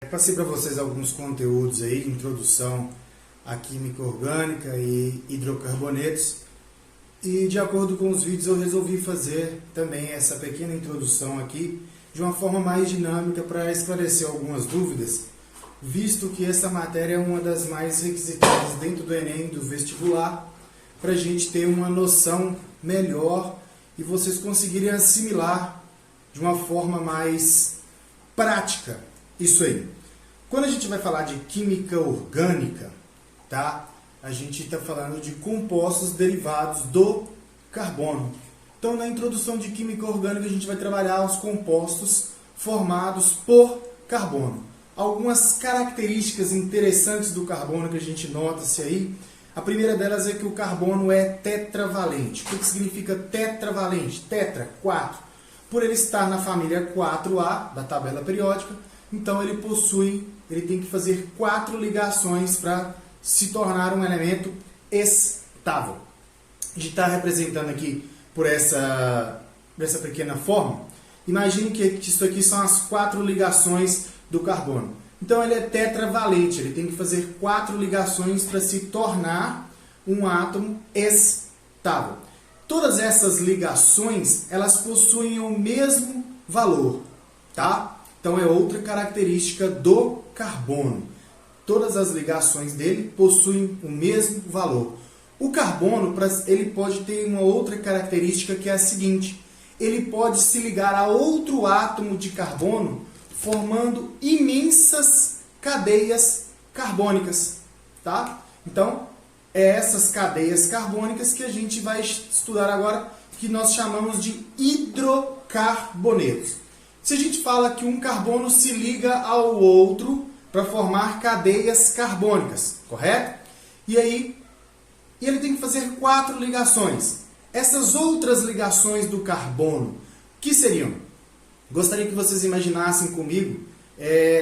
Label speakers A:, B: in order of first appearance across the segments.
A: Passei para vocês alguns conteúdos aí, introdução à química orgânica e hidrocarbonetos, e de acordo com os vídeos eu resolvi fazer também essa pequena introdução aqui de uma forma mais dinâmica para esclarecer algumas dúvidas, visto que essa matéria é uma das mais requisitadas dentro do Enem, do vestibular, para a gente ter uma noção melhor e vocês conseguirem assimilar de uma forma mais prática isso aí. Quando a gente vai falar de química orgânica, tá? A gente está falando de compostos derivados do carbono. Então, na introdução de química orgânica, a gente vai trabalhar os compostos formados por carbono. Algumas características interessantes do carbono que a gente nota-se aí. A primeira delas é que o carbono é tetravalente. O que significa tetravalente? Tetra, 4. Por ele estar na família 4A da tabela periódica, então ele tem que fazer 4 ligações para se tornar um elemento estável. A gente está representando aqui por essa pequena forma. Imagine que isso aqui são as 4 ligações do carbono. Então ele é tetravalente, ele tem que fazer 4 ligações para se tornar um átomo estável. Todas essas ligações, elas possuem o mesmo valor, tá? Então é outra característica do carbono. Todas as ligações dele possuem o mesmo valor. O carbono, ele pode ter uma outra característica que é a seguinte: ele pode se ligar a outro átomo de carbono formando imensas cadeias carbônicas, tá? Então, é essas cadeias carbônicas que a gente vai estudar agora, que nós chamamos de hidrocarbonetos. Se a gente fala que um carbono se liga ao outro para formar cadeias carbônicas, correto? E aí, ele tem que fazer 4 ligações. Essas outras ligações do carbono, que seriam? Gostaria que vocês imaginassem comigo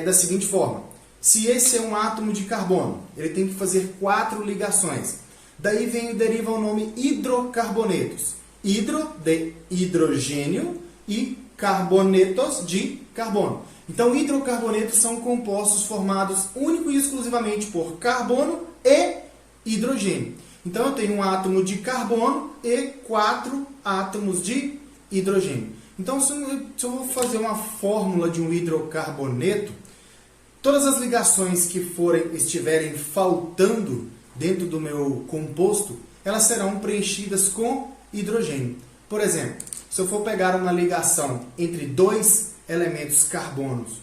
A: da seguinte forma. Se esse é um átomo de carbono, ele tem que fazer 4 ligações. Daí deriva o nome hidrocarbonetos. Hidro, de hidrogênio, e carbonetos, de carbono. Então, hidrocarbonetos são compostos formados único e exclusivamente por carbono e hidrogênio. Então, eu tenho um átomo de carbono e 4 átomos de hidrogênio. Então, se eu vou fazer uma fórmula de um hidrocarboneto, todas as ligações que estiverem faltando dentro do meu composto, elas serão preenchidas com hidrogênio. Por exemplo, se eu for pegar uma ligação entre 2 elementos carbonos,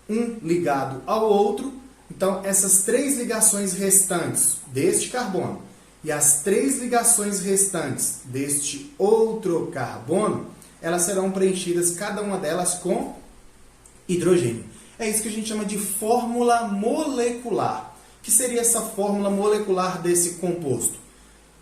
A: um ligado ao outro, então essas 3 ligações restantes deste carbono e as 3 ligações restantes deste outro carbono, elas serão preenchidas, cada uma delas, com hidrogênio. É isso que a gente chama de fórmula molecular. O que seria essa fórmula molecular desse composto?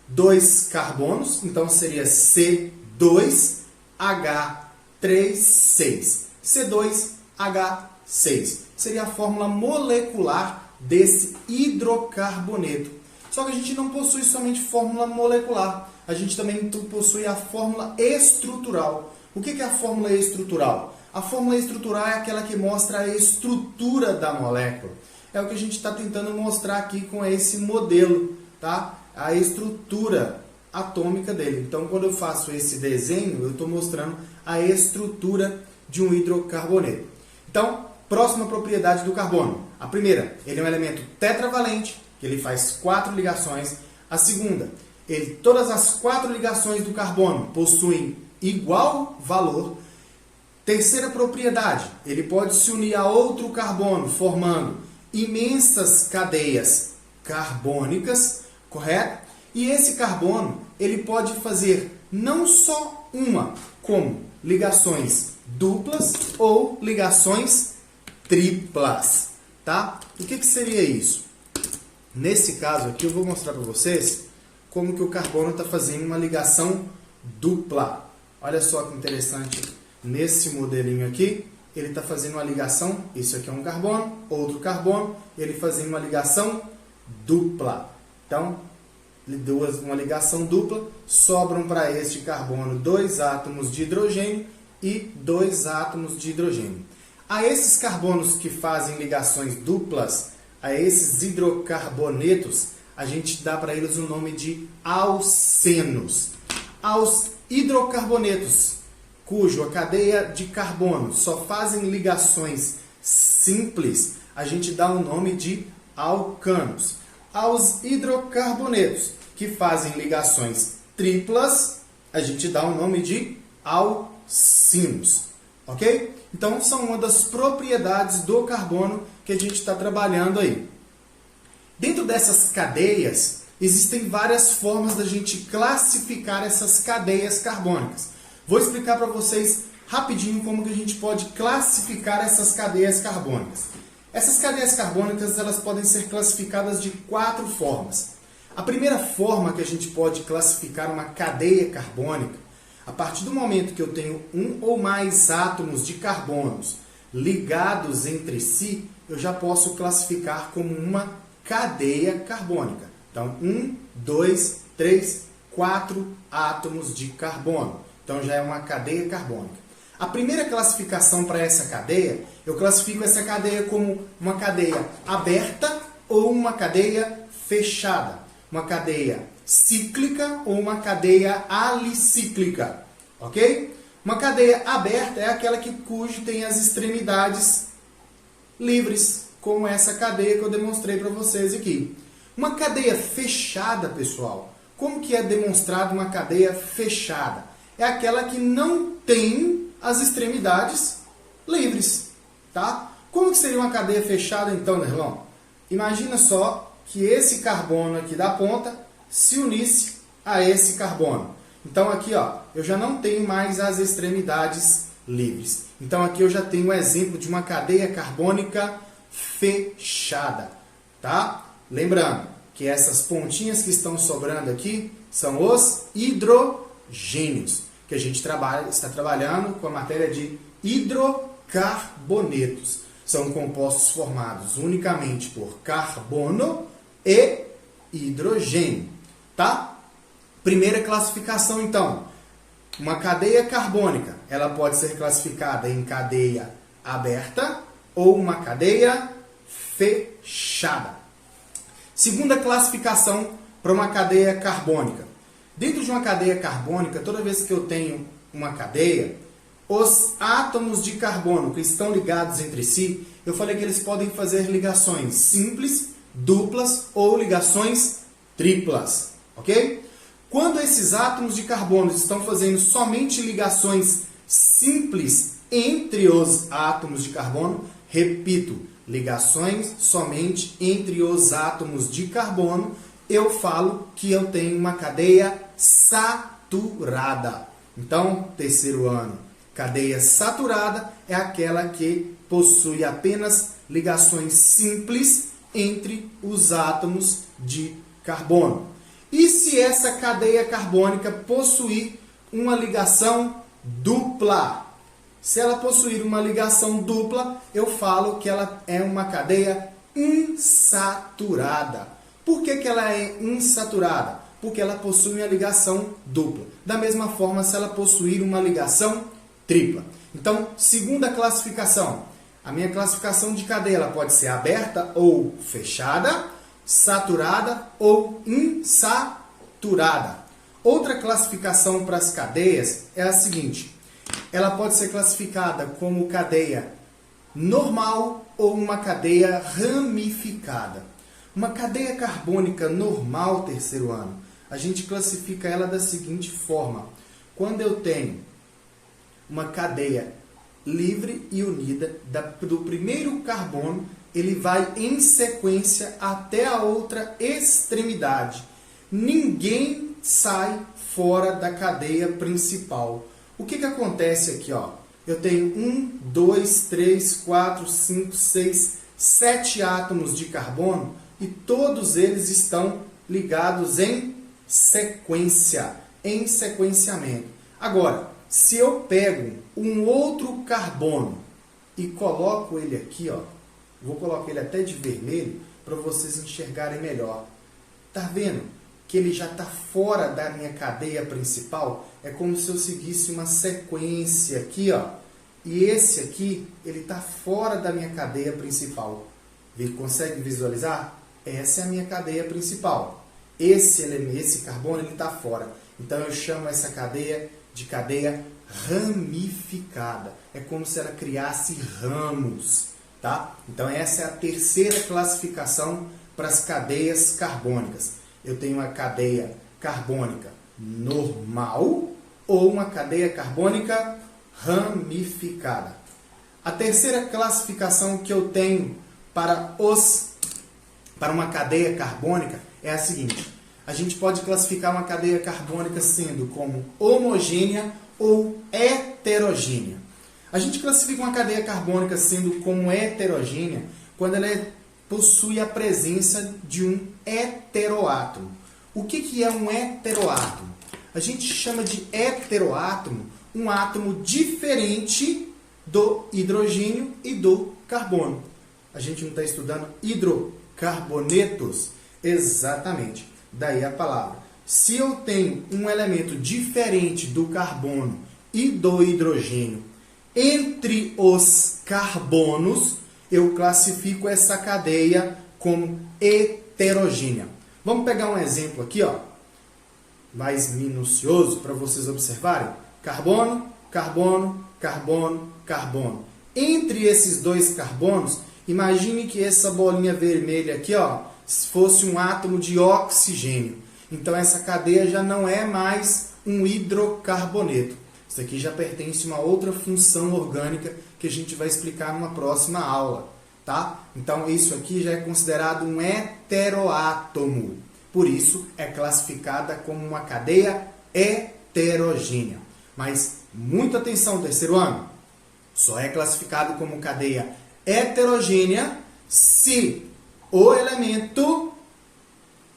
A: 2 carbonos, então seria C2H36. C2H6. Seria a fórmula molecular desse hidrocarboneto. Só que a gente não possui somente fórmula molecular. A gente também possui a fórmula estrutural. O que é a fórmula estrutural? A fórmula estrutural é aquela que mostra a estrutura da molécula. É o que a gente está tentando mostrar aqui com esse modelo, tá? A estrutura atômica dele. Então, quando eu faço esse desenho, eu estou mostrando a estrutura de um hidrocarboneto. Então, próxima propriedade do carbono. A primeira, ele é um elemento tetravalente, que ele faz 4 ligações. A segunda, todas as 4 ligações do carbono possuem igual valor. Terceira propriedade, ele pode se unir a outro carbono, formando imensas cadeias carbônicas, correto? E esse carbono, ele pode fazer não só uma, como ligações duplas ou ligações triplas, tá? O que seria isso? Nesse caso aqui, eu vou mostrar para vocês como que o carbono está fazendo uma ligação dupla. Olha só que interessante. Nesse modelinho aqui, ele está fazendo uma ligação, isso aqui é um carbono, outro carbono, ele fazendo uma ligação dupla. Então, uma ligação dupla, sobram para este carbono 2 átomos de hidrogênio e 2 átomos de hidrogênio. A esses carbonos que fazem ligações duplas, a esses hidrocarbonetos, a gente dá para eles o nome de alcenos. Aos hidrocarbonetos, cuja cadeia de carbono só fazem ligações simples, a gente dá o nome de alcanos. Aos hidrocarbonetos, que fazem ligações triplas, a gente dá o nome de alcinos. Ok? Então, são uma das propriedades do carbono que a gente está trabalhando aí. Dentro dessas cadeias, existem várias formas da gente classificar essas cadeias carbônicas. Vou explicar para vocês rapidinho como que a gente pode classificar essas cadeias carbônicas. Essas cadeias carbônicas elas podem ser classificadas de 4 formas. A primeira forma que a gente pode classificar uma cadeia carbônica, a partir do momento que eu tenho um ou mais átomos de carbonos ligados entre si, eu já posso classificar como uma cadeia carbônica. Então, 1, 2, 3, 4 átomos de carbono. Então, já é uma cadeia carbônica. A primeira classificação para essa cadeia, eu classifico essa cadeia como uma cadeia aberta ou uma cadeia fechada. Uma cadeia cíclica ou uma cadeia alicíclica. Ok? Uma cadeia aberta é aquela cujo tem as extremidades livres, como essa cadeia que eu demonstrei para vocês aqui. Uma cadeia fechada, pessoal, como que é demonstrado uma cadeia fechada? É aquela que não tem as extremidades livres, tá? Como que seria uma cadeia fechada então, Nerlão? Imagina só que esse carbono aqui da ponta se unisse a esse carbono. Então aqui, ó, eu já não tenho mais as extremidades livres. Então aqui eu já tenho um exemplo de uma cadeia carbônica fechada, tá? Lembrando que essas pontinhas que estão sobrando aqui são os hidrogênios, que a gente está trabalhando com a matéria de hidrocarbonetos. São compostos formados unicamente por carbono e hidrogênio, tá? Primeira classificação, então. Uma cadeia carbônica, ela pode ser classificada em cadeia aberta ou uma cadeia fechada. Segunda classificação para uma cadeia carbônica. Dentro de uma cadeia carbônica, toda vez que eu tenho uma cadeia, os átomos de carbono que estão ligados entre si, eu falei que eles podem fazer ligações simples, duplas ou ligações triplas, ok? Quando esses átomos de carbono estão fazendo somente ligações simples entre os átomos de carbono, repito, ligações somente entre os átomos de carbono, eu falo que eu tenho uma cadeia saturada. Então, terceiro ano, cadeia saturada é aquela que possui apenas ligações simples entre os átomos de carbono. E se essa cadeia carbônica possuir uma ligação dupla? Se ela possuir uma ligação dupla, eu falo que ela é uma cadeia insaturada. Por que ela é insaturada? Porque ela possui uma ligação dupla. Da mesma forma, se ela possuir uma ligação tripla. Então, segunda classificação. A minha classificação de cadeia ela pode ser aberta ou fechada, saturada ou insaturada. Outra classificação para as cadeias é a seguinte. Ela pode ser classificada como cadeia normal ou uma cadeia ramificada. Uma cadeia carbônica normal, terceiro ano, a gente classifica ela da seguinte forma. Quando eu tenho uma cadeia livre e unida do primeiro carbono, ele vai em sequência até a outra extremidade. Ninguém sai fora da cadeia principal. O que acontece aqui? Ó? Eu tenho 1, 2, 3, 4, 5, 6, 7 átomos de carbono e todos eles estão ligados em sequência, em sequenciamento. Agora, se eu pego um outro carbono e coloco ele aqui, ó, vou colocar ele até de vermelho para vocês enxergarem melhor. Tá vendo que ele já está fora da minha cadeia principal? É como se eu seguisse uma sequência aqui, ó. E esse aqui, ele está fora da minha cadeia principal. Consegue visualizar? Essa é a minha cadeia principal. Esse carbono está fora. Então eu chamo essa cadeia de cadeia ramificada. É como se ela criasse ramos. Tá? Então essa é a terceira classificação para as cadeias carbônicas. Eu tenho uma cadeia carbônica normal ou uma cadeia carbônica ramificada. A terceira classificação que eu tenho para uma cadeia carbônica é a seguinte. A gente pode classificar uma cadeia carbônica sendo como homogênea ou heterogênea. A gente classifica uma cadeia carbônica sendo como heterogênea quando ela possui a presença de um heteroátomo. O que é um heteroátomo? A gente chama de heteroátomo um átomo diferente do hidrogênio e do carbono. A gente não está estudando hidrocarbonetos? Exatamente. Daí a palavra. Se eu tenho um elemento diferente do carbono e do hidrogênio entre os carbonos, eu classifico essa cadeia como heterogênea. Vamos pegar um exemplo aqui, ó, mais minucioso para vocês observarem. Carbono, carbono, carbono, carbono. Entre esses dois carbonos, imagine que essa bolinha vermelha aqui, ó, fosse um átomo de oxigênio. Então essa cadeia já não é mais um hidrocarboneto. Isso aqui já pertence a uma outra função orgânica que a gente vai explicar numa próxima aula, tá? Então isso aqui já é considerado um heteroátomo. Por isso é classificada como uma cadeia heterogênea. Mas muita atenção, terceiro ano. Só é classificado como cadeia heterogênea se o elemento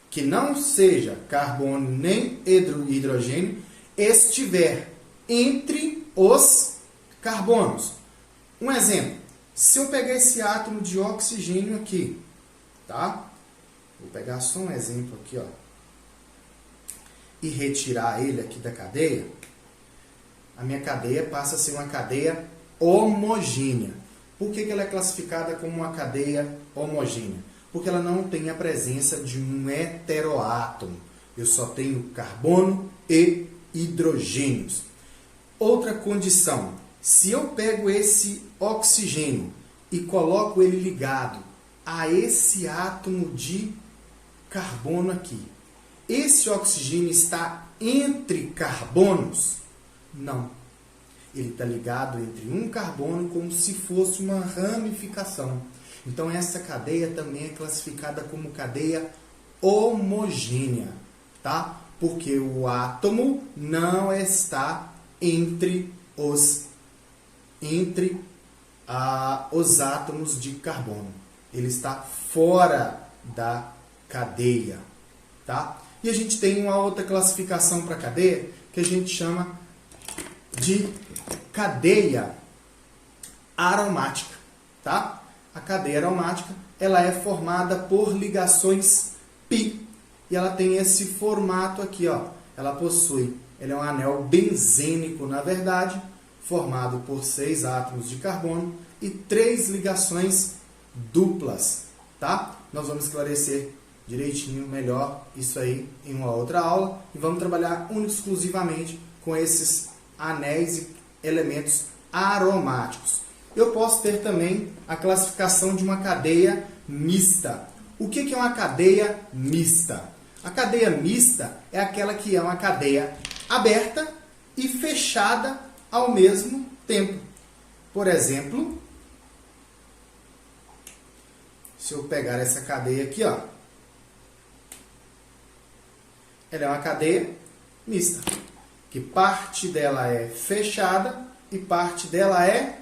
A: que não seja carbono nem hidrogênio estiver entre os carbonos. Um exemplo, se eu pegar esse átomo de oxigênio aqui, tá? Vou pegar só um exemplo aqui, ó, e retirar ele aqui da cadeia, a minha cadeia passa a ser uma cadeia homogênea. Por que ela é classificada como uma cadeia homogênea? Porque ela não tem a presença de um heteroátomo. Eu só tenho carbono e hidrogênios. Outra condição, se eu pego esse oxigênio e coloco ele ligado a esse átomo de carbono aqui, esse oxigênio está entre carbonos? Não. Ele está ligado entre um carbono como se fosse uma ramificação. Então essa cadeia também é classificada como cadeia homogênea, tá? Porque o átomo não está entre os átomos de carbono. Ele está fora da cadeia, tá? E a gente tem uma outra classificação para cadeia que a gente chama de cadeia aromática, tá? A cadeia aromática, ela é formada por ligações pi e ela tem esse formato aqui, ó. Ele é um anel benzênico, na verdade, formado por 6 átomos de carbono e 3 ligações duplas, tá? Nós vamos esclarecer direitinho, melhor, isso aí em uma outra aula e vamos trabalhar exclusivamente com esses anéis e elementos aromáticos. Eu posso ter também a classificação de uma cadeia mista. O que é uma cadeia mista? A cadeia mista é aquela que é uma cadeia aberta e fechada ao mesmo tempo. Por exemplo, se eu pegar essa cadeia aqui, ó, ela é uma cadeia mista, que parte dela é fechada e parte dela é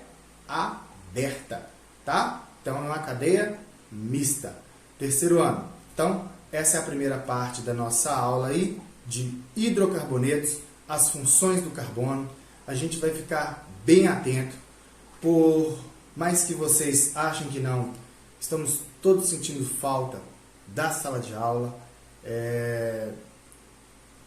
A: aberta, tá? Então é uma cadeia mista. Terceiro ano. Então, essa é a primeira parte da nossa aula aí de hidrocarbonetos, as funções do carbono. A gente vai ficar bem atento, por mais que vocês achem que não, estamos todos sentindo falta da sala de aula. É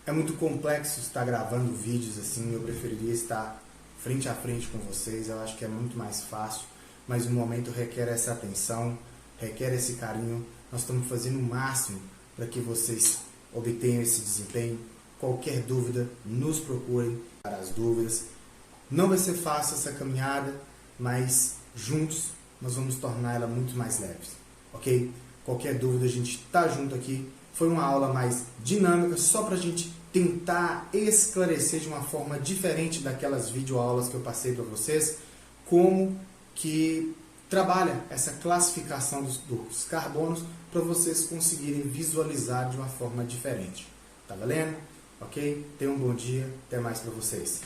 A: muito complexo estar gravando vídeos assim, eu preferiria estar frente a frente com vocês, eu acho que é muito mais fácil, mas o momento requer essa atenção, requer esse carinho. Nós estamos fazendo o máximo para que vocês obtenham esse desempenho. Qualquer dúvida, nos procurem para as dúvidas. Não vai ser fácil essa caminhada, mas juntos nós vamos tornar ela muito mais leve, ok? Qualquer dúvida, a gente está junto aqui. Foi uma aula mais dinâmica, só para a gente tentar esclarecer de uma forma diferente daquelas videoaulas que eu passei para vocês, como que trabalha essa classificação dos carbonos para vocês conseguirem visualizar de uma forma diferente. Tá valendo? Ok? Tenham um bom dia. Até mais para vocês.